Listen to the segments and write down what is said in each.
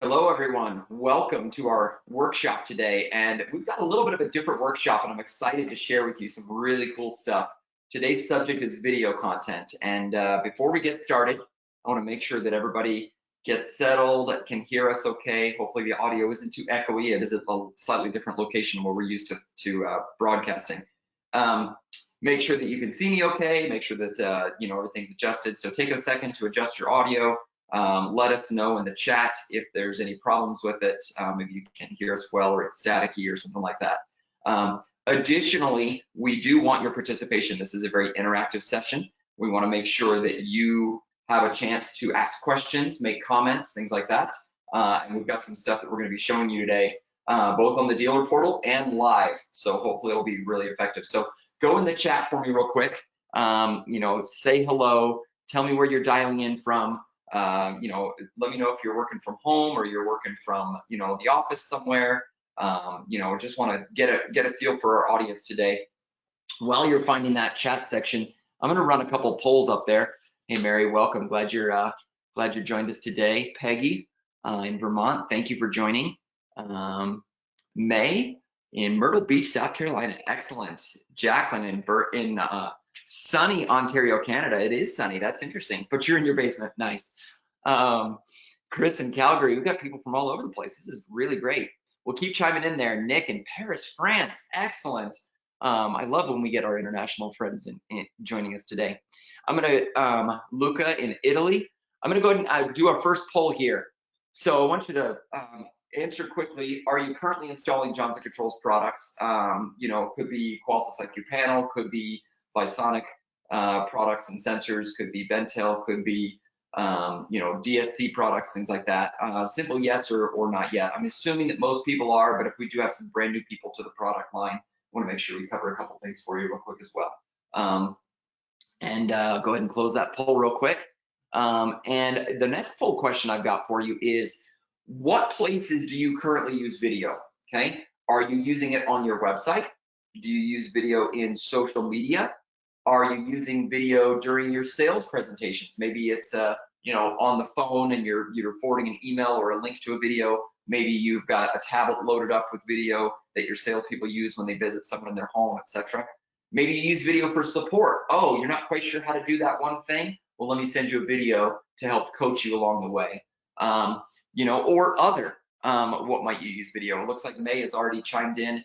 Hello, everyone. Welcome to our workshop today. And we've got a little bit of a different workshop, and I'm excited to share with you some really cool stuff. Today's subject is video content. And before we get started, I want to make sure that everybody gets settled, can hear us okay. Hopefully the audio isn't too echoey. It is a slightly different location where we're used to broadcasting. Make sure that you can see me okay. Make sure that everything's adjusted. So take a second to adjust your audio. Let us know in the chat if there's any problems with it. Maybe you can't hear us well, or it's staticky or something like that. Additionally, we do want your participation. This is a very interactive session. We want to make sure that you have a chance to ask questions, make comments, things like that. And we've got some stuff that we're going to be showing you today, both on the dealer portal and live. So hopefully it'll be really effective. So go in the chat for me real quick. Say hello. Tell me where you're dialing in from. Let me know if you're working from home or you're working from, the office somewhere. Just want to get a feel for our audience today. While you're finding that chat section, I'm going to run a couple polls up there. Hey, Mary, welcome. Glad you joined us today. Peggy in Vermont, thank you for joining. May in Myrtle Beach, South Carolina, excellent. Jacqueline in sunny Ontario, Canada. It is sunny. That's interesting. But you're in your basement. Nice. Chris in Calgary. We've got people from all over the place. This is really great. We'll keep chiming in there. Nick in Paris, France. Excellent. I love when we get our international friends in joining us today. I'm going to, Luca in Italy. I'm going to go ahead and do our first poll here. So I want you to answer quickly. Are you currently installing Johnson Controls products? Could be Qualys IQ panel, could be Visonic products and sensors, could be Bentel, could be DSP products, things like that. Simple yes or not yet. I'm assuming that most people are, but if we do have some brand new people to the product line, I want to make sure we cover a couple things for you real quick as well. Go ahead and close that poll real quick. And the next poll question I've got for you is, what places do you currently use video? Okay, are you using it on your website? Do you use video in social media? Are you using video during your sales presentations? Maybe it's on the phone and you're forwarding an email or a link to a video. Maybe you've got a tablet loaded up with video that your salespeople use when they visit someone in their home, etc. Maybe you use video for support. Oh, you're not quite sure how to do that one thing? Well, let me send you a video to help coach you along the way. Or other. What might you use video? It looks like May has already chimed in.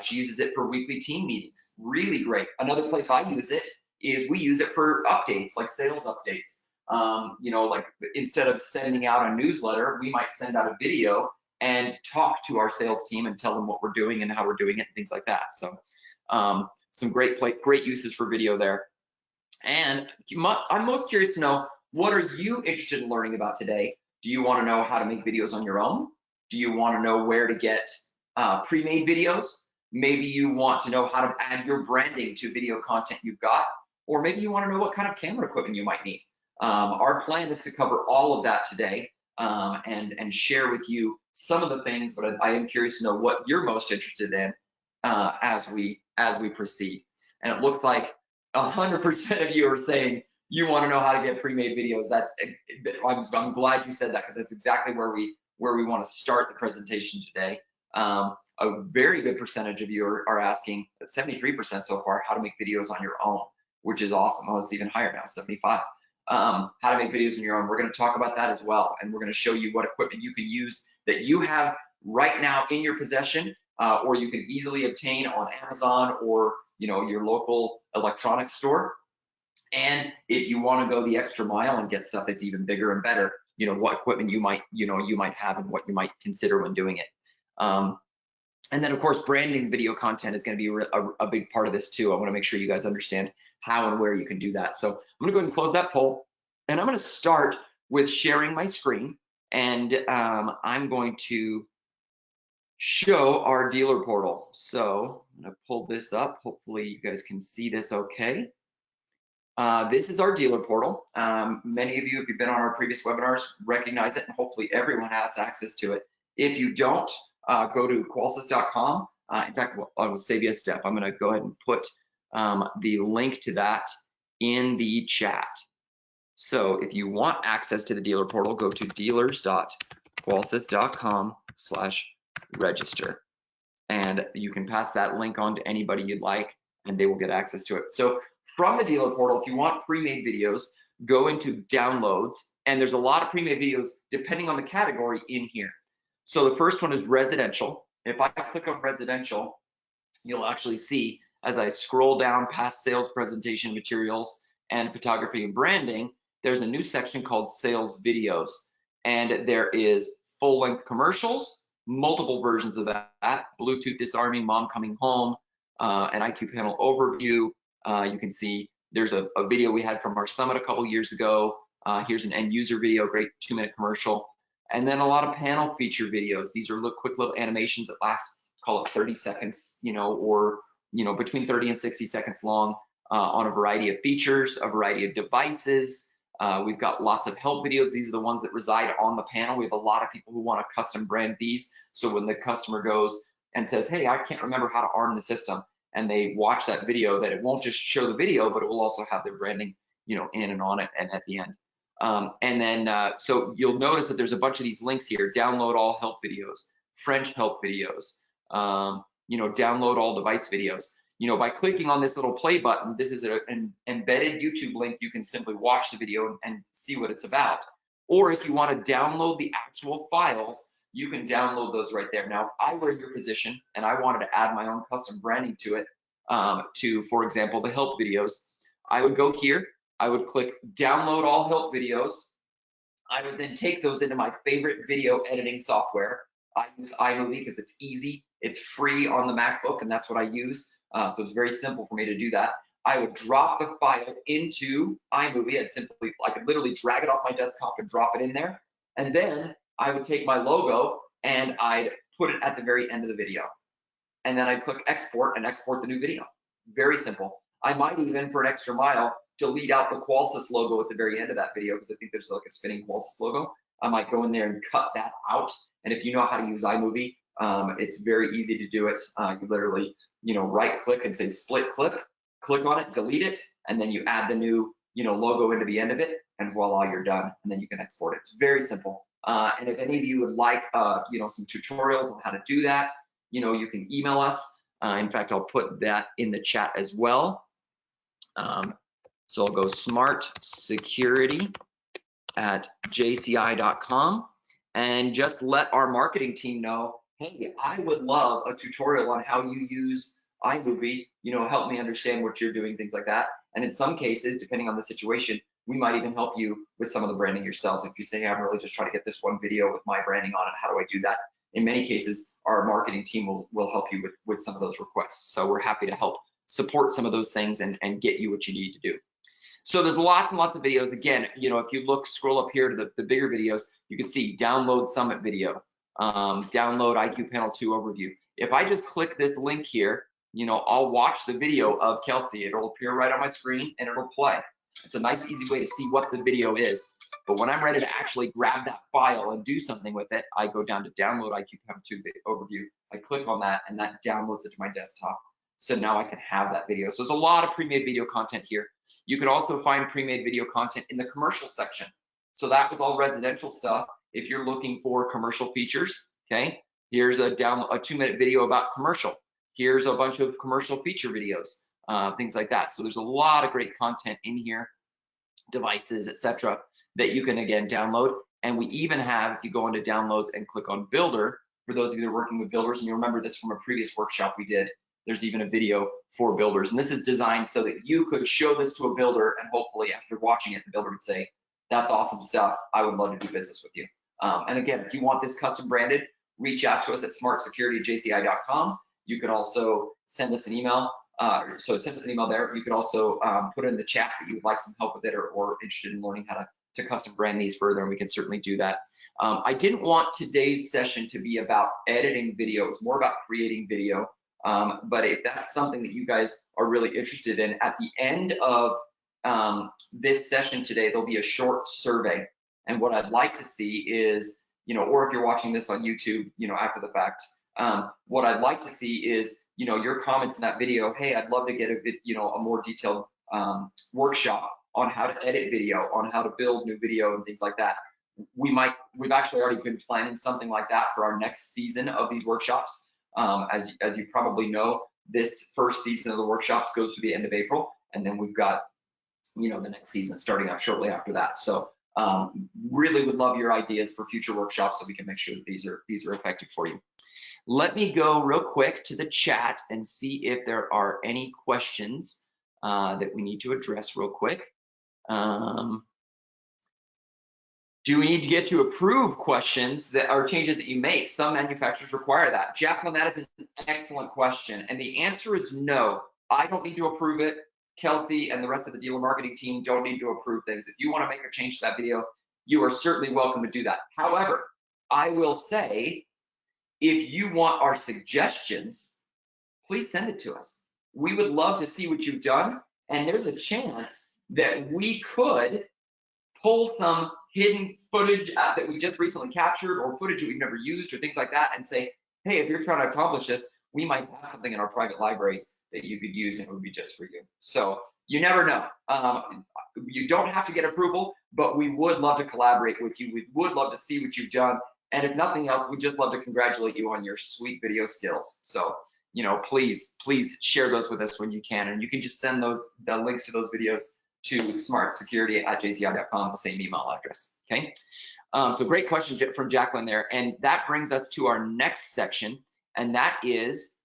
She uses it for weekly team meetings. Really great. Another place I use it is we use it for updates, like sales updates. Like instead of sending out a newsletter, we might send out a video and talk to our sales team and tell them what we're doing and how we're doing it and things like that. So some great uses for video there. And I'm most curious to know, what are you interested in learning about today? Do you want to know how to make videos on your own? Do you want to know where to get pre-made videos? Maybe you want to know how to add your branding to video content you've got, or maybe you want to know what kind of camera equipment you might need. Our plan is to cover all of that today and share with you some of the things, but I am curious to know what you're most interested in as we proceed. And it looks like 100% of you are saying you want to know how to get pre-made videos. I'm glad you said that, because that's exactly where we want to start the presentation today. A very good percentage of you are asking, 73% so far, how to make videos on your own, which is awesome. Oh, it's even higher now, 75. How to make videos on your own. We're going to talk about that as well, and we're going to show you what equipment you can use that you have right now in your possession, or you can easily obtain on Amazon or your local electronics store. And if you want to go the extra mile and get stuff that's even bigger and better, what equipment you might have and what you might consider when doing it. And then, of course, branding video content is going to be a big part of this too. I want to make sure you guys understand how and where you can do that. So I'm going to go ahead and close that poll, and I'm going to start with sharing my screen, and I'm going to show our dealer portal. So I'm going to pull this up. Hopefully you guys can see this okay. This is our dealer portal. Many of you, if you've been on our previous webinars, recognize it, and hopefully everyone has access to it. If you don't, go to qualsys.com. In fact, I will save you a step. I'm going to go ahead and put the link to that in the chat. So if you want access to the dealer portal, go to dealers.qualsys.com. qualsys.com/register. And you can pass that link on to anybody you'd like, and they will get access to it. So from the dealer portal, if you want pre-made videos, go into downloads, and there's a lot of pre-made videos depending on the category in here. So the first one is residential. If I click on residential, you'll actually see as I scroll down past sales presentation materials and photography and branding, there's a new section called sales videos. And there is full-length commercials, multiple versions of that, Bluetooth disarming, mom coming home, an IQ panel overview. You can see there's a video we had from our summit a couple years ago. Here's an end user video, great 2-minute commercial. And then a lot of panel feature videos. These are quick little animations that last, call it 30 seconds, or between 30 and 60 seconds long, on a variety of features, a variety of devices. We've got lots of help videos. These are the ones that reside on the panel. We have a lot of people who want to custom brand these. So when the customer goes and says, hey, I can't remember how to arm the system, and they watch that video, that it won't just show the video, but it will also have their branding, in and on it and at the end. And then, so you'll notice that there's a bunch of these links here: download all help videos, French help videos, download all device videos. By clicking on this little play button, this is an embedded YouTube link. You can simply watch the video and see what it's about. Or if you want to download the actual files, you can download those right there. Now, if I were in your position and I wanted to add my own custom branding to it, for example, the help videos, I would go here, I would click download all help videos. I would then take those into my favorite video editing software. I use iMovie because it's easy, it's free on the MacBook, and that's what I use. So it's very simple for me to do that. I would drop the file into iMovie. I could literally drag it off my desktop and drop it in there. And then I would take my logo and I'd put it at the very end of the video. And then I'd click export and export the new video. Very simple. I might even, for an extra mile, delete out the Qualsys logo at the very end of that video, because I think there's like a spinning Qualsys logo. I might go in there and cut that out. And if you know how to use iMovie, it's very easy to do it. You literally, right click and say split clip, click on it, delete it, and then you add the new, logo into the end of it, and voila, you're done. And then you can export it. It's very simple. And if any of you would like, some tutorials on how to do that, you can email us. In fact, I'll put that in the chat as well. So I'll go smartsecurity@jci.com and just let our marketing team know, hey, I would love a tutorial on how you use iMovie, help me understand what you're doing, things like that. And in some cases, depending on the situation, we might even help you with some of the branding yourselves. If you say, hey, I'm really just trying to get this one video with my branding on it, how do I do that? In many cases, our marketing team will help you with some of those requests. So we're happy to help support some of those things and get you what you need to do. So there's lots and lots of videos. Again, if you scroll up here to the bigger videos, you can see download summit video, download IQ panel 2 overview. If I just click this link here, I'll watch the video of Kelsie. It'll appear right on my screen and it'll play. It's a nice, easy way to see what the video is. But when I'm ready to actually grab that file and do something with it, I go down to download IQ panel 2 overview. I click on that and that downloads it to my desktop. So now I can have that video. So there's a lot of pre-made video content here. You can also find pre-made video content in the commercial section. So that was all residential stuff. If you're looking for commercial features, okay, here's a 2-minute video about commercial. Here's a bunch of commercial feature videos, things like that. So there's a lot of great content in here, devices, etc., that you can again download. And we even have, if you go into downloads and click on Builder, for those of you that are working with builders, and you remember this from a previous workshop we did, there's even a video for builders. And this is designed so that you could show this to a builder, and hopefully after watching it, the builder would say, that's awesome stuff. I would love to do business with you. And again, if you want this custom branded, reach out to us at smartsecurity@jci.com. You can also send us an email. So send us an email there. You can also put in the chat that you would like some help with it, or interested in learning how to custom brand these further, and we can certainly do that. I didn't want today's session to be about editing video. It's more about creating video. But if that's something that you guys are really interested in, at the end of this session today, there'll be a short survey. And what I'd like to see is, or if you're watching this on YouTube, after the fact, what I'd like to see is, your comments in that video. Hey, I'd love to get a more detailed workshop on how to edit video, on how to build new video and things like that. we've actually already been planning something like that for our next season of these workshops. As you probably know, this first season of the workshops goes to the end of April, and then we've got, the next season starting up shortly after that. So really would love your ideas for future workshops so we can make sure that these are effective for you. Let me go real quick to the chat and see if there are any questions that we need to address real quick. Do we need to get to approve questions that are changes that you make? Some manufacturers require that. Jacqueline, that is an excellent question. And the answer is no. I don't need to approve it. Kelsie and the rest of the dealer marketing team don't need to approve things. If you want to make a change to that video, you are certainly welcome to do that. However, I will say, if you want our suggestions, please send it to us. We would love to see what you've done. And there's a chance that we could pull some hidden footage that we just recently captured, or footage that we've never used, or things like that, and say, hey, if you're trying to accomplish this, we might have something in our private libraries that you could use and it would be just for you. So you never know. You don't have to get approval, but we would love to collaborate with you. We would love to see what you've done. And if nothing else, we'd just love to congratulate you on your sweet video skills. So, please share those with us when you can. And you can just send the links to those videos to smartsecurity@jci.com, the same email address, okay? So great question from Jacqueline there. And that brings us to our next section, and that is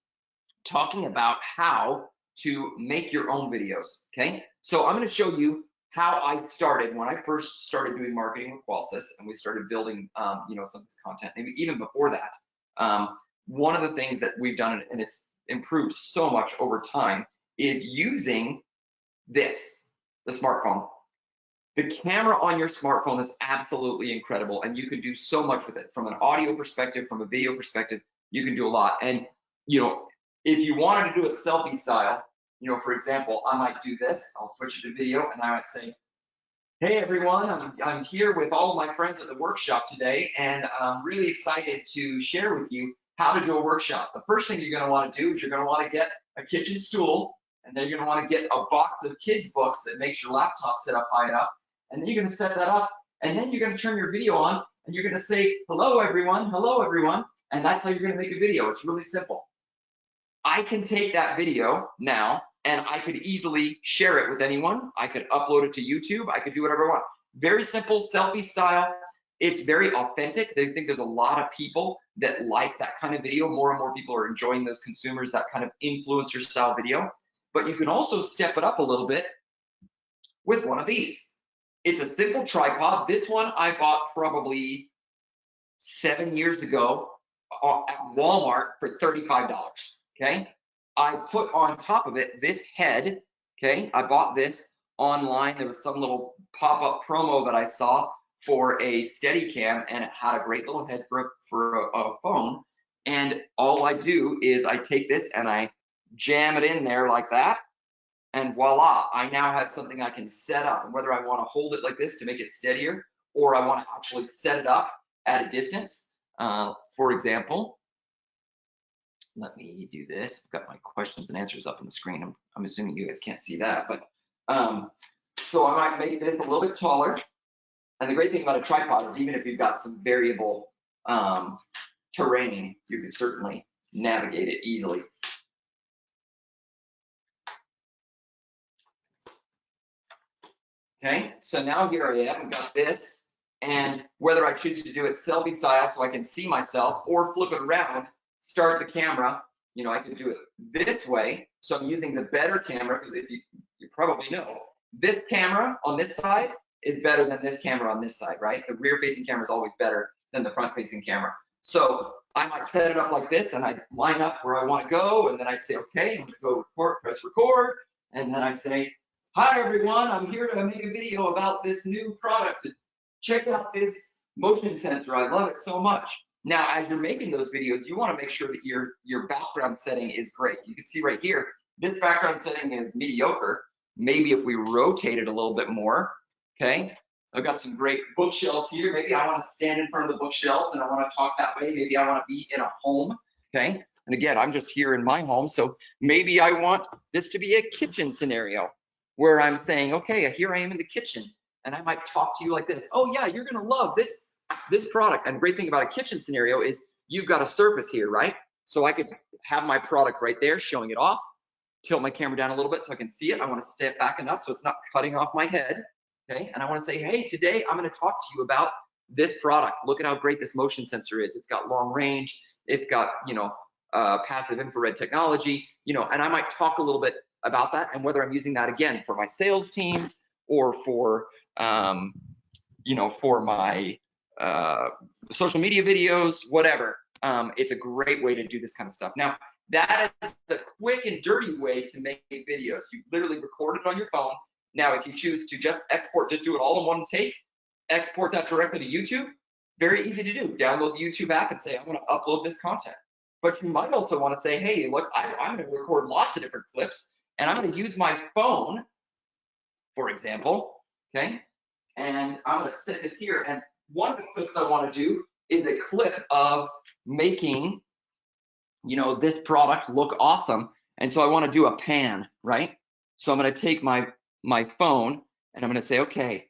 talking about how to make your own videos, okay? So I'm gonna show you how I started when I first started doing marketing with Qualsys, and we started building, some of this content, maybe even before that. One of the things that we've done, and it's improved so much over time, is using this, the smartphone. The camera on your smartphone is absolutely incredible, and you can do so much with it. From an audio perspective, from a video perspective, you can do a lot. And if you wanted to do it selfie style, for example, I might do this. I'll switch it to video, and I might say, hey everyone, I'm here with all of my friends at the workshop today, and I'm really excited to share with you how to do a workshop. The first thing you're going to want to do is you're going to want to get a kitchen stool, and then you're going to want to get a box of kids books that makes your laptop sit up high enough, and then you're going to set that up, and then you're going to turn your video on, and you're going to say, hello everyone, and that's how you're going to make a video. It's really simple. I can take that video now, and I could easily share it with anyone. I could upload it to YouTube. I could do whatever I want. Very simple, selfie style. It's very authentic. I think there's a lot of people that like that kind of video. More and more people are enjoying those consumers, that kind of influencer style video. But you can also step it up a little bit with one of these. It's a simple tripod. This one I bought probably 7 years ago at Walmart for $35, okay? I put on top of it this head, okay? I bought this online. There was some little pop-up promo that I saw for a Steadicam, and it had a great little head for a phone. And all I do is I take this and I jam it in there like that, and voila, I now have something I can set up. And whether I want to hold it like this to make it steadier, or I want to actually set it up at a distance, for example, let me do this. I've got my questions and answers up on the screen. I'm assuming you guys can't see that, but so I might make this a little bit taller. And the great thing about a tripod is even if you've got some variable terrain, you can certainly navigate it easily. Okay, so now here I am, I've got this, and whether I choose to do it selfie style so I can see myself, or flip it around, start the camera, I can do it this way. So I'm using the better camera, because if you probably know, this camera on this side is better than this camera on this side, right? The rear facing camera is always better than the front facing camera. So I might set it up like this, and I'd line up where I want to go, and then I'd say, okay, I'm gonna go record, press record, and then I'd say, hi everyone, I'm here to make a video about this new product. Check out this motion sensor, I love it so much. Now, as you're making those videos, you want to make sure that your background setting is great. You can see right here, this background setting is mediocre. Maybe if we rotate it a little bit more, okay? I've got some great bookshelves here. Maybe I want to stand in front of the bookshelves and I want to talk that way. Maybe I want to be in a home, okay? And again, I'm just here in my home, so maybe I want this to be a kitchen scenario where I'm saying, okay, here I am in the kitchen. And I might talk to you like this. Oh yeah, you're gonna love this product. And the great thing about a kitchen scenario is you've got a surface here, right? So I could have my product right there showing it off, tilt my camera down a little bit so I can see it. I want to step back enough so it's not cutting off my head, okay? And I want to say, hey, today I'm going to talk to you about this product. Look at how great this motion sensor is. It's got long range. It's got, passive infrared technology, and I might talk a little bit about that and whether I'm using that again for my sales teams or for, for my social media videos, whatever. It's a great way to do this kind of stuff. Now, that is a quick and dirty way to make videos. You literally record it on your phone. Now, if you choose to just export, just do it all in one take, export that directly to YouTube, very easy to do. Download the YouTube app and say, I want to upload this content. But you might also want to say, hey, look, I'm going to record lots of different clips, and I'm going to use my phone, for example, okay? And I'm going to set this here. And one of the clips I want to do is a clip of making this product look awesome. And so I want to do a pan, right? So I'm going to take my phone and I'm going to say, okay,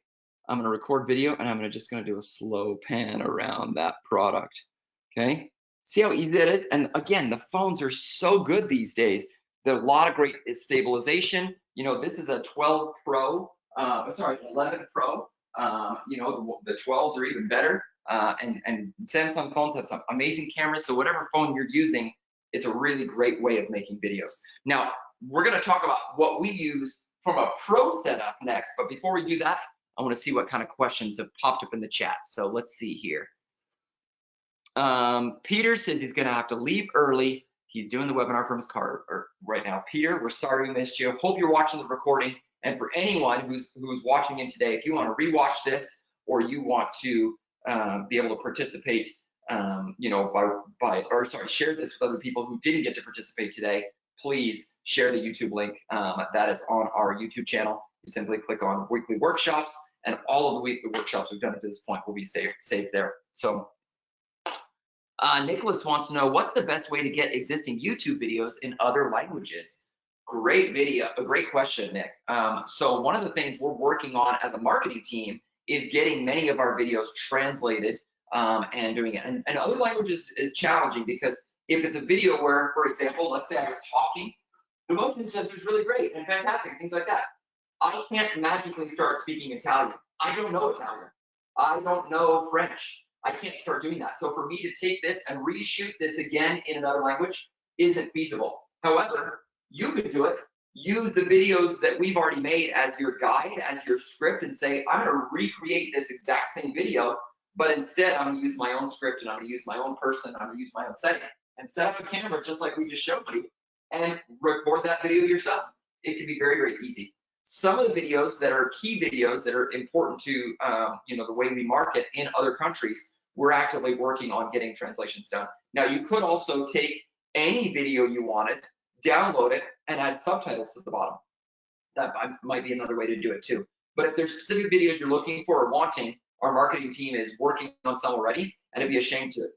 I'm going to record video and I'm just going to do a slow pan around that product. Okay. See how easy that is? And again, the phones are so good these days. There's a lot of great stabilization. This is a 12 Pro, 11 Pro. The 12s are even better. And Samsung phones have some amazing cameras. So whatever phone you're using, it's a really great way of making videos. Now, we're going to talk about what we use from a pro setup next. But before we do that, I want to see what kind of questions have popped up in the chat. So let's see here. Peter says he's going to have to leave early. He's doing the webinar from his car right now. Peter, we're sorry we missed you. Hope you're watching the recording. And for anyone who's watching in today, if you want to rewatch this or you want to be able to participate, share this with other people who didn't get to participate today, please share the YouTube link that is on our YouTube channel. You simply click on weekly workshops, and all of the weekly workshops we've done at this point will be saved there. So Nicholas wants to know, what's the best way to get existing YouTube videos in other languages? Great question, Nick. So one of the things we're working on as a marketing team is getting many of our videos translated and doing it. And other languages is challenging because if it's a video where, for example, let's say I was talking, the motion sensor is really great and fantastic, things like that. I can't magically start speaking Italian. I don't know Italian. I don't know French. I can't start doing that. So for me to take this and reshoot this again in another language isn't feasible. However, you could do it. Use the videos that we've already made as your guide, as your script, and say, I'm going to recreate this exact same video, but instead I'm going to use my own script and I'm going to use my own person, I'm going to use my own setting, and set up a camera just like we just showed you and record that video yourself. It can be very, very easy. Some of the videos that are key videos that are important to the way we market in other countries, we're actively working on getting translations done. Now, you could also take any video you wanted, download it, and add subtitles to the bottom. That might be another way to do it too. But if there's specific videos you're looking for or wanting, our marketing team is working on some already, and it'd be a shame to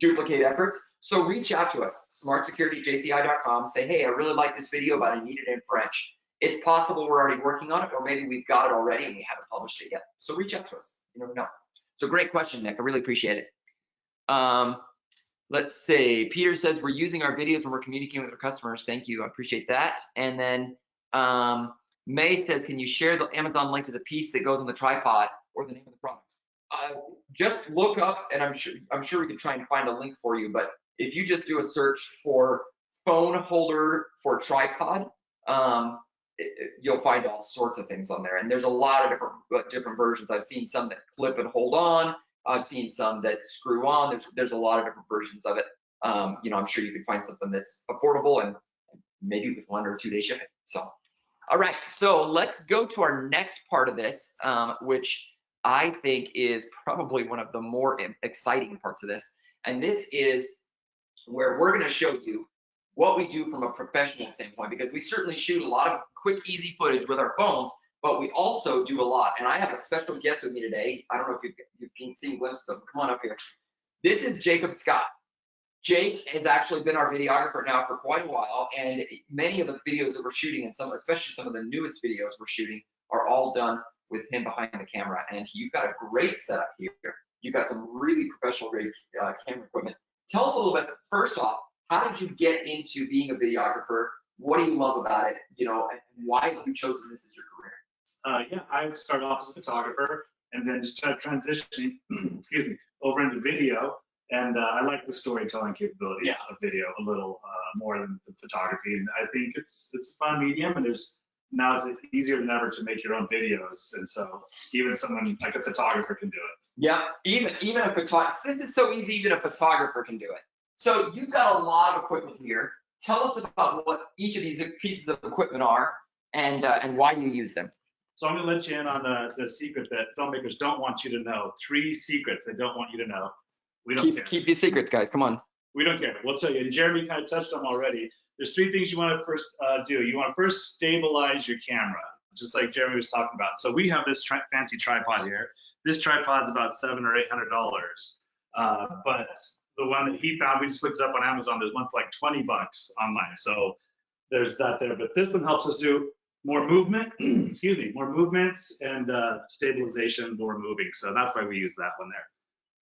duplicate efforts. So reach out to us, smartsecurityjci.com, say, hey, I really like this video, but I need it in French. It's possible we're already working on it, or maybe we've got it already and we haven't published it yet. So reach out to us. You never know. So great question, Nick. I really appreciate it. Let's see. Peter says we're using our videos when we're communicating with our customers. Thank you. I appreciate that. And then May says, can you share the Amazon link to the piece that goes on the tripod or the name of the product? Just look up, and I'm sure we can try and find a link for you. But if you just do a search for phone holder for tripod, you'll find all sorts of things on there. And there's a lot of different versions. I've seen some that clip and hold on. I've seen some that screw on. There's a lot of different versions of it. I'm sure you can find something that's affordable and maybe with 1 or 2 day shipping. So, all right. So let's go to our next part of this, which I think is probably one of the more exciting parts of this. And this is where we're going to show you what we do from a professional standpoint, because we certainly shoot a lot of quick, easy footage with our phones, but we also do a lot. And I have a special guest with me today. I don't know if you've seen glimpses of him. Come on up here. This is Jacob Scott. Jake has actually been our videographer now for quite a while, and many of the videos that we're shooting, and especially some of the newest videos we're shooting, are all done with him behind the camera, and you've got a great setup here. You've got some really professional grade camera equipment. Tell us a little bit, first off, how did you get into being a videographer? What do you love about it? You know, and why have you chosen this as your career? Yeah, I started off as a photographer and then just started transitioning, excuse me, over into video. And I like the storytelling capabilities of video a little more than the photography. And I think it's a fun medium, and now it's easier than ever to make your own videos. And so even someone like a photographer can do it. Yeah, even a photographer. This is so easy, even a photographer can do it. So you've got a lot of equipment here. Tell us about what each of these pieces of equipment are and why you use them. So I'm going to let you in on the secret that filmmakers don't want you to know. 3 secrets they don't want you to know. We don't care. Keep these secrets, guys. Come on. We don't care. We'll tell you. And Jeremy kind of touched on them already. There's 3 things you want to first do. You want to first stabilize your camera, just like Jeremy was talking about. So we have this fancy tripod here. This tripod's about $700 or $800. But the one that he found, we just looked it up on Amazon. There's one for like 20 bucks online. So there's that there. But this one helps us do more movement, excuse me, more movements and stabilization, more moving. So that's why we use that one there.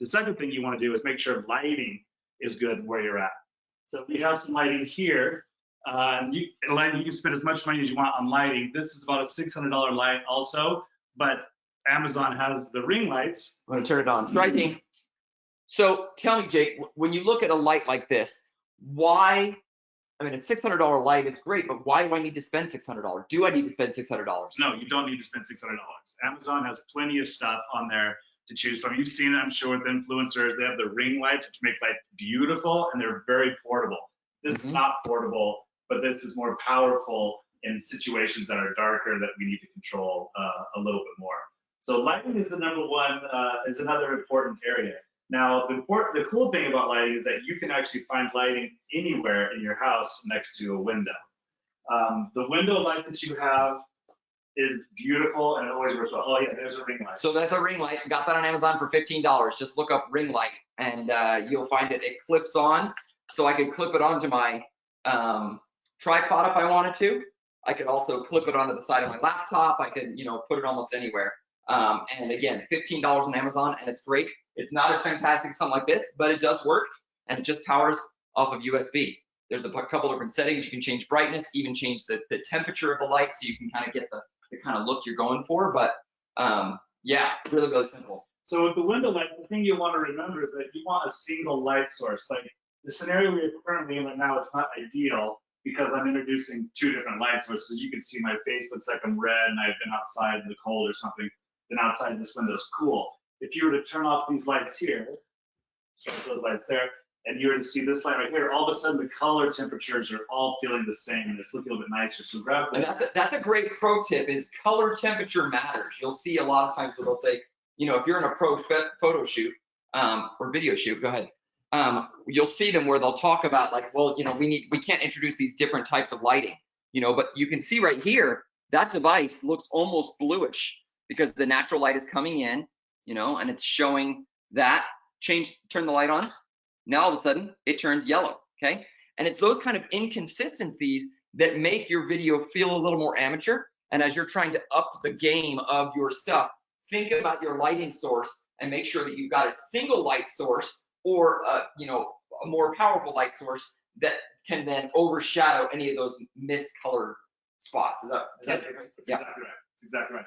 The second thing you want to do is make sure lighting is good where you're at. So we have some lighting here. You can spend as much money as you want on lighting. This is about a $600 light also, but Amazon has the ring lights. I'm gonna turn it on. Striking. So tell me, Jake, when you look at a light like this, why? I mean, a $600 light is great, but why do I need to spend $600? Do I need to spend $600? No, you don't need to spend $600. Amazon has plenty of stuff on there to choose from. You've seen it, I'm sure, with influencers. They have the ring lights, which make light beautiful, and they're very portable. This is not portable, but this is more powerful in situations that are darker that we need to control a little bit more. So lighting is the number one, is another important area. Now, the cool thing about lighting is that you can actually find lighting anywhere in your house next to a window. The window light that you have is beautiful and it always works well. Oh yeah, there's a ring light. So that's a ring light. Got that on Amazon for $15. Just look up ring light and you'll find it. It clips on, so I could clip it onto my tripod if I wanted to. I could also clip it onto the side of my laptop. I could, put it almost anywhere. And again, $15 on Amazon, and it's great. It's not as fantastic as something like this, but it does work, and it just powers off of USB. There's a couple different settings. You can change brightness, even change the temperature of the light, so you can kind of get the kind of look you're going for. But yeah, really, really simple. So with the window light, the thing you want to remember is that you want a single light source. Like the scenario we're currently in right now, it's not ideal because I'm introducing 2 different light sources. You can see my face looks like I'm red and I've been outside in the cold or something. Then outside this window is cool. If you were to turn off these lights here, those lights there, and you were to see this light right here, all of a sudden the color temperatures are all feeling the same and it's looking a little bit nicer. So grab that. And that's a great pro tip, is color temperature matters. You'll see a lot of times where they'll say, if you're in a pro photo shoot or video shoot, go ahead. You'll see them where they'll talk about like, well, we can't introduce these different types of lighting, but you can see right here, that device looks almost bluish because the natural light is coming in, and it's showing that. Turn the light on. Now all of a sudden it turns yellow, okay? And it's those kind of inconsistencies that make your video feel a little more amateur. And as you're trying to up the game of your stuff, think about your lighting source and make sure that you've got a single light source or a more powerful light source that can then overshadow any of those miscolored spots. Is that right? That's exactly right. That's exactly right.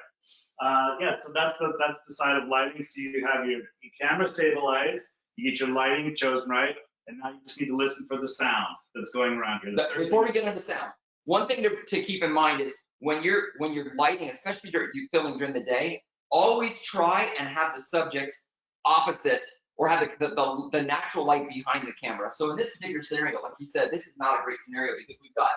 So that's the side of lighting. So you have your camera stabilized, you get your lighting chosen right, and now you just need to listen for the sound that's going around here. Before we get into sound, one thing to keep in mind is when you're lighting, especially you're filming during the day, always try and have the subject opposite or have the natural light behind the camera. So in this particular scenario, like he said, this is not a great scenario because we've got,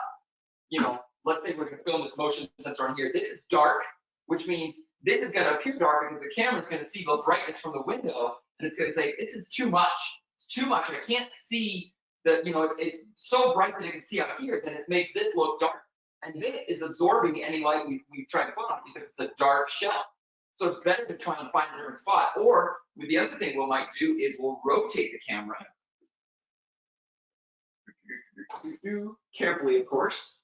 let's say we're going to film this motion sensor on here. This is dark, which means this is going to appear dark because the camera is going to see the brightness from the window, and it's going to say, this is too much. It's too much. I can't see it's so bright that I can see out here, then it makes this look dark. And this is absorbing any light we've tried to put on it because it's a dark shell. So it's better to try and find a different spot. Or the other thing we might do is we'll rotate the camera. Carefully, of course.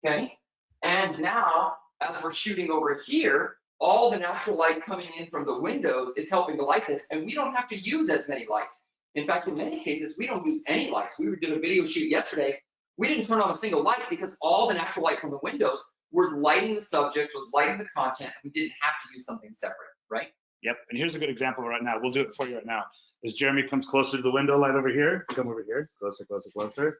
Okay. And now, as we're shooting over here, all the natural light coming in from the windows is helping to light this, and we don't have to use as many lights. In fact, in many cases, we don't use any lights. We did a video shoot yesterday. We didn't turn on a single light because all the natural light from the windows was lighting the subjects, was lighting the content. We didn't have to use something separate, right? Yep, and here's a good example right now. We'll do it for you right now. As Jeremy comes closer to the window light over here, come over here, closer, closer, closer.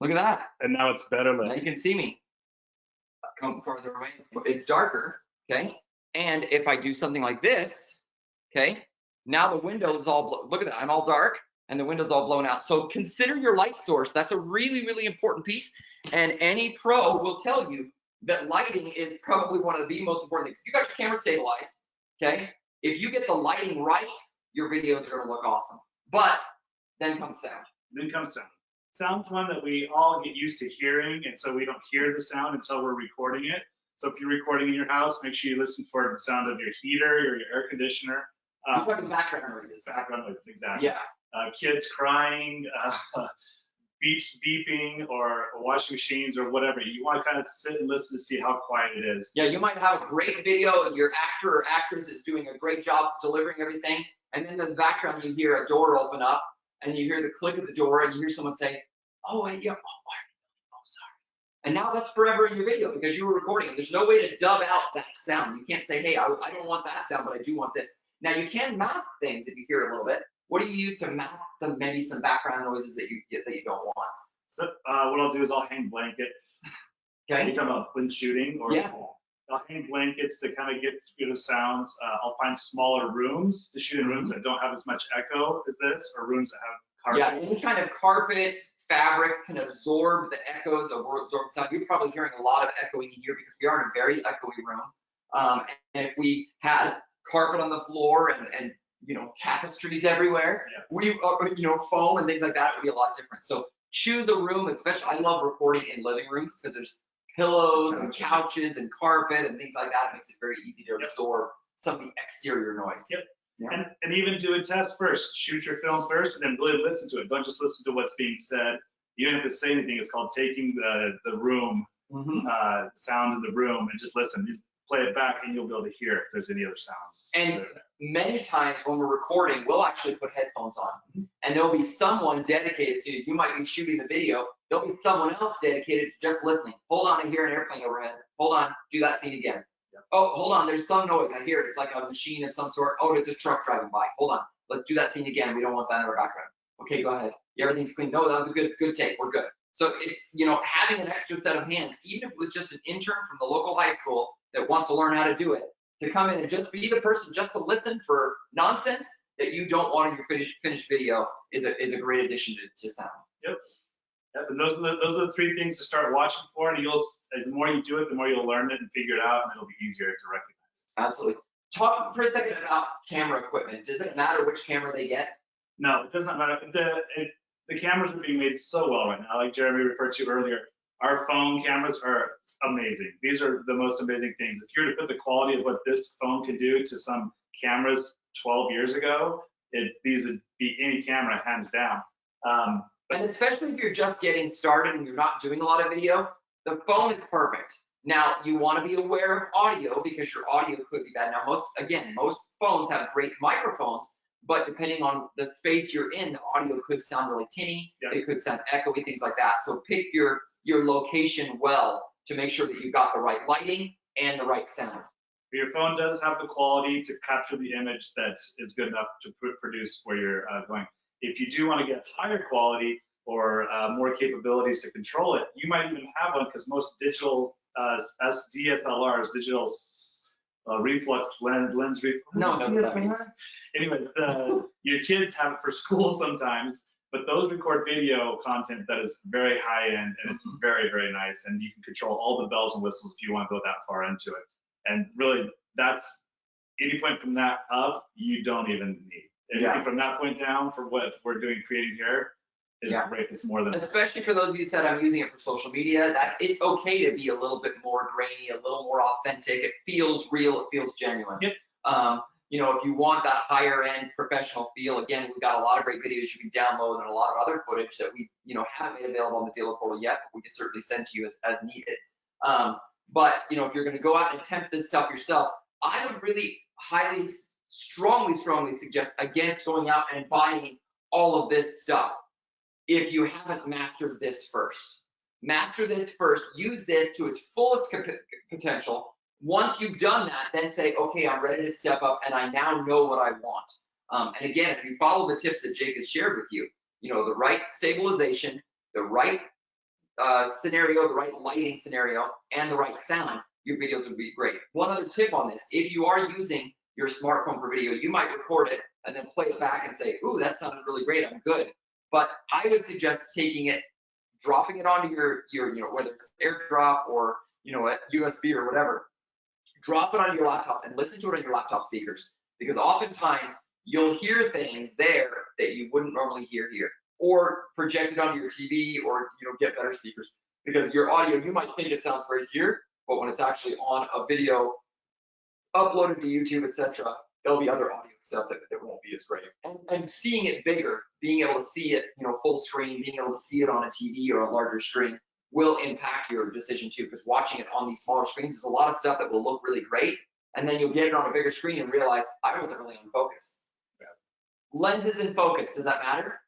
Look at that. And now it's better lit. Now you can see me. Come farther away. It's darker, okay? And if I do something like this, okay, now the window is all, look at that, I'm all dark and the window's all blown out. So consider your light source. That's a really, really important piece. And any pro will tell you that lighting is probably one of the most important things. If you got your camera stabilized, okay, if you get the lighting right, your videos are gonna look awesome. But then comes sound. Then comes sound. Sound's one that we all get used to hearing, and so we don't hear the sound until we're recording it. So if you're recording in your house, make sure you listen for the sound of your heater or your air conditioner. You're talking background noises. Background noises, exactly. Yeah. Kids crying, beeping, or washing machines or whatever. You want to kind of sit and listen to see how quiet it is. Yeah, you might have a great video and your actor or actress is doing a great job delivering everything, and then in the background you hear a door open up, and you hear the click of the door, and you hear someone say, "Oh, yeah, oh, sorry." And now that's forever in your video because you were recording it. There's no way to dub out that sound. You can't say, "Hey, I don't want that sound, but I do want this." Now you can mask things if you hear it a little bit. What do you use to mask maybe some background noises that you don't want? So what I'll do is I'll hang blankets. Okay. You're talking about when shooting, or yeah. I'll hang blankets to kind of get rid of sounds. I'll find smaller rooms to shoot in rooms that don't have as much echo as this, or rooms that have carpet. Yeah, any kind of carpet, fabric can absorb the echoes or absorb sound. You're probably hearing a lot of echoing in here because we are in a very echoey room. And if we had carpet on the floor and you know, tapestries everywhere, foam and things like that, it would be a lot different. So choose a room, especially, I love recording in living rooms because there's pillows and couches and carpet and things like that. It makes it very easy to absorb some of the exterior noise. Yep. Yeah. And even do a test first. Shoot your film first and then really listen to it. Don't just listen to what's being said. You don't have to say anything. It's called taking the room, sound in the room, and just listen. You play it back and you'll be able to hear if there's any other sounds. And many times when we're recording, we'll actually put headphones on, and there'll be someone dedicated to you. You might be shooting the video. There'll be someone else dedicated to just listening. Hold on, I hear an airplane overhead. Hold on, do that scene again. Oh, hold on, there's some noise. I hear it. It's like a machine of some sort. Oh, there's a truck driving by. Hold on, let's do that scene again. We don't want that in our background. Okay, go ahead. Everything's clean. No, that was a good take. We're good. So it's, you know, having an extra set of hands, even if it was just an intern from the local high school that wants to learn how to do it, to come in and just be the person just to listen for nonsense that you don't want in your finished video is a great addition to sound. Yep. And those are the three things to start watching for, and the more you do it, the more you'll learn it and figure it out, and it'll be easier to recognize. Absolutely. Talk for a second about camera equipment. Does it matter which camera they get? No, it does not matter. The cameras are being made so well right now, like Jeremy referred to earlier. Our phone cameras are amazing. These are the most amazing things. If you were to put the quality of what this phone could do to some cameras 12 years ago, these would be any camera hands down. And especially if you're just getting started and you're not doing a lot of video, the phone is perfect. Now, you want to be aware of audio because your audio could be bad. Now, most phones have great microphones, but depending on the space you're in, the audio could sound really tinny. Yep. It could sound echoey, things like that. So pick your location well to make sure that you've got the right lighting and the right sound. Your phone does have the quality to capture the image that is good enough to produce where you're going. If you do want to get higher quality or more capabilities to control it, you might even have one because most digital DSLRs, digital reflex lens reflex. No, that means. Anyways, your kids have it for school sometimes, but those record video content that is very high end and it's very, very nice, and you can control all the bells and whistles if you want to go that far into it. And really, that's any point from that up, you don't even need. Anything from that point down for what we're doing, creating here, is great. It's more than. Especially for those of you who said I'm using it for social media, that it's okay to be a little bit more grainy, a little more authentic. It feels real. It feels genuine. Yep. You know, if you want that higher end professional feel, again, we've got a lot of great videos you can download and a lot of other footage that we, haven't made available on the dealer portal yet, but we can certainly send to you as needed. But, you know, if you're going to go out and attempt this stuff yourself, I would really highly, strongly suggest against going out and buying all of this stuff if you haven't mastered this first. Master this first, use this to its fullest potential. Once you've done that, then say, okay, I'm ready to step up and I now know what I want. And again, if you follow the tips that Jake has shared with you, you know, the right stabilization, the right scenario, the right lighting scenario, and the right sound, your videos would be great. One other tip on this, if you are using your smartphone for video, you might record it and then play it back and say, ooh, that sounded really great, I'm good. But I would suggest taking it, dropping it onto your you know, whether it's AirDrop or, you know, a USB or whatever, drop it on your laptop and listen to it on your laptop speakers, because oftentimes you'll hear things there that you wouldn't normally hear here, or project it onto your TV, or, you know, get better speakers, because your audio, you might think it sounds great here, but when it's actually on a video uploaded to YouTube, etc., there'll be other audio stuff that won't be as great. And seeing it bigger, being able to see it, you know, full screen, being able to see it on a TV or a larger screen will impact your decision too, because watching it on these smaller screens is a lot of stuff that will look really great, and then you'll get it on a bigger screen and realize I wasn't really on focus. Yeah. Lenses and focus, does that matter?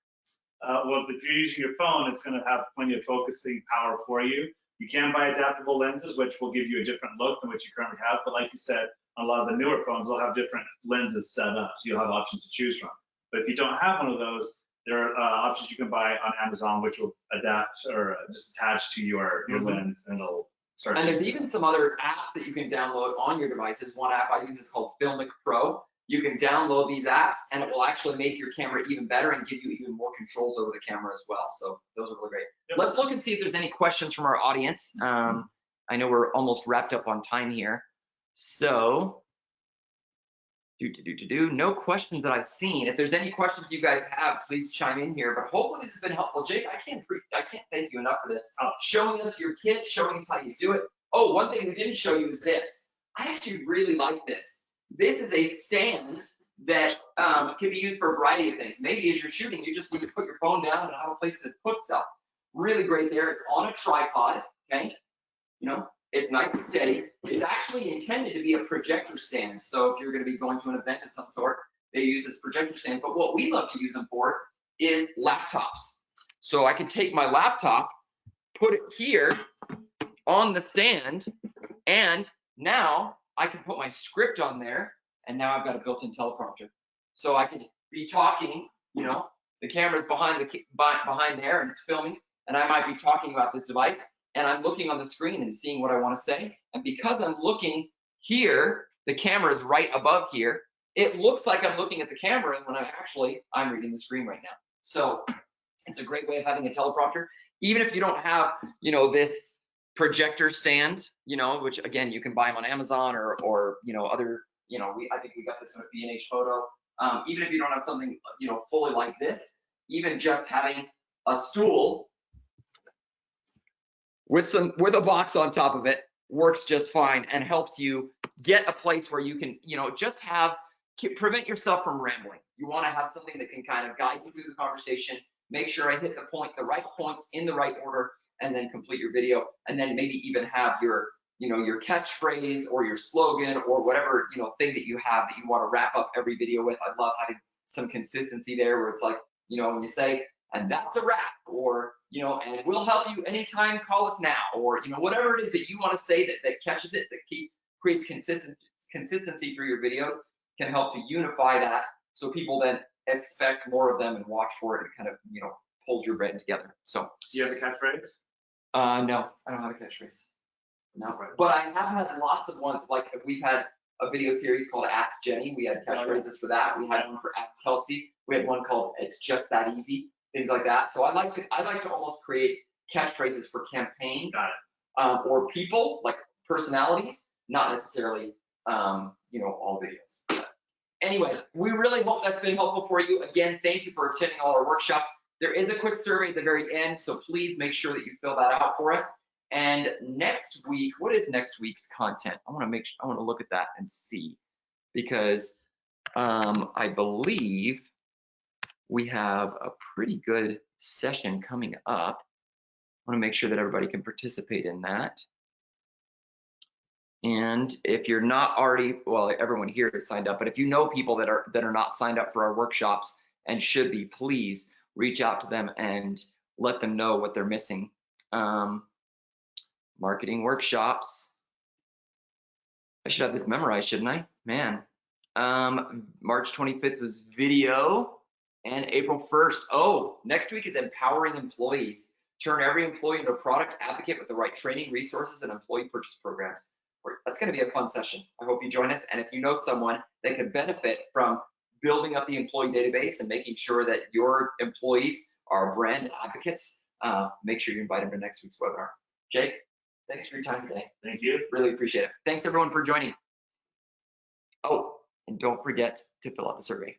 Well, if you're using your phone, it's going to have plenty of focusing power for you. You can buy adaptable lenses, which will give you a different look than what you currently have. But like you said, a lot of the newer phones will have different lenses set up, so you'll have options to choose from. But if you don't have one of those, there are options you can buy on Amazon, which will adapt or just attach to your lens, and it'll start. And there's even some other apps that you can download on your devices. One app I use is called Filmic Pro. You can download these apps, and it will actually make your camera even better and give you even more controls over the camera as well. So those are really great. Yep. Let's look and see if there's any questions from our audience. I know we're almost wrapped up on time here. So, no questions that I've seen. If there's any questions you guys have, please chime in here. But hopefully this has been helpful. Jake, I can't thank you enough for this. Showing us your kit, showing us how you do it. Oh, one thing we didn't show you is this. I actually really like this. This is a stand that can be used for a variety of things. Maybe as you're shooting, you just need to put your phone down and have a place to put stuff. Really great there. It's on a tripod, okay? You know, it's nice and steady. It's actually intended to be a projector stand. So if you're going to be going to an event of some sort, they use this projector stand. But what we love to use them for is laptops. So I can take my laptop, put it here on the stand, and now I can put my script on there, and now I've got a built-in teleprompter. So I can be talking, you know, the camera's behind there and it's filming, and I might be talking about this device, and I'm looking on the screen and seeing what I want to say. And because I'm looking here, the camera is right above here. It looks like I'm looking at the camera when I'm reading the screen right now. So it's a great way of having a teleprompter. Even if you don't have, you know, this projector stand, you know, which again, you can buy them on Amazon or you know, other, you know, I think we got this one at B&H Photo. Even if you don't have something, you know, fully like this, even just having a stool with a box on top of it works just fine and helps you get a place where you can, you know, just prevent yourself from rambling. You want to have something that can kind of guide you through the conversation, make sure I hit the right points in the right order, and then complete your video, and then maybe even have your, you know, your catchphrase or your slogan or whatever, you know, thing that you have that you want to wrap up every video with. I love having some consistency there where it's like, you know, when you say, and that's a wrap, or, you know, and we'll help you anytime, call us now, or, you know, whatever it is that you want to say that catches it, that creates consistency through your videos, can help to unify that so people then expect more of them and watch for it and kind of, you know, hold your brand together. So, do you have a catchphrase? No, I don't have a catchphrase. No, but I have had lots of ones. Like we've had a video series called Ask Jenny. We had catchphrases for that. We had one for Ask Kelsie. We had one called It's Just That Easy. Things like that. So I like to almost create catchphrases for campaigns or people, like personalities, not necessarily you know, all videos. But anyway, we really hope that's been helpful for you. Again, thank you for attending all our workshops. There is a quick survey at the very end, so please make sure that you fill that out for us. And next week, what is next week's content? I want to look at that and see, because I believe we have a pretty good session coming up. I want to make sure that everybody can participate in that. And if you're not already, well, everyone here is signed up, but if you know people that are not signed up for our workshops and should be, please reach out to them and let them know what they're missing. Marketing workshops. I should have this memorized, shouldn't I? Man. March 25th was video, and April 1st. Oh, next week is empowering employees. Turn every employee into a product advocate with the right training, resources, and employee purchase programs. That's going to be a fun session. I hope you join us. And if you know someone that could benefit from building up the employee database and making sure that your employees are brand advocates, make sure you invite them to next week's webinar. Jake, thanks for your time today. Thank you. Really appreciate it. Thanks everyone for joining. Oh, and don't forget to fill out the survey.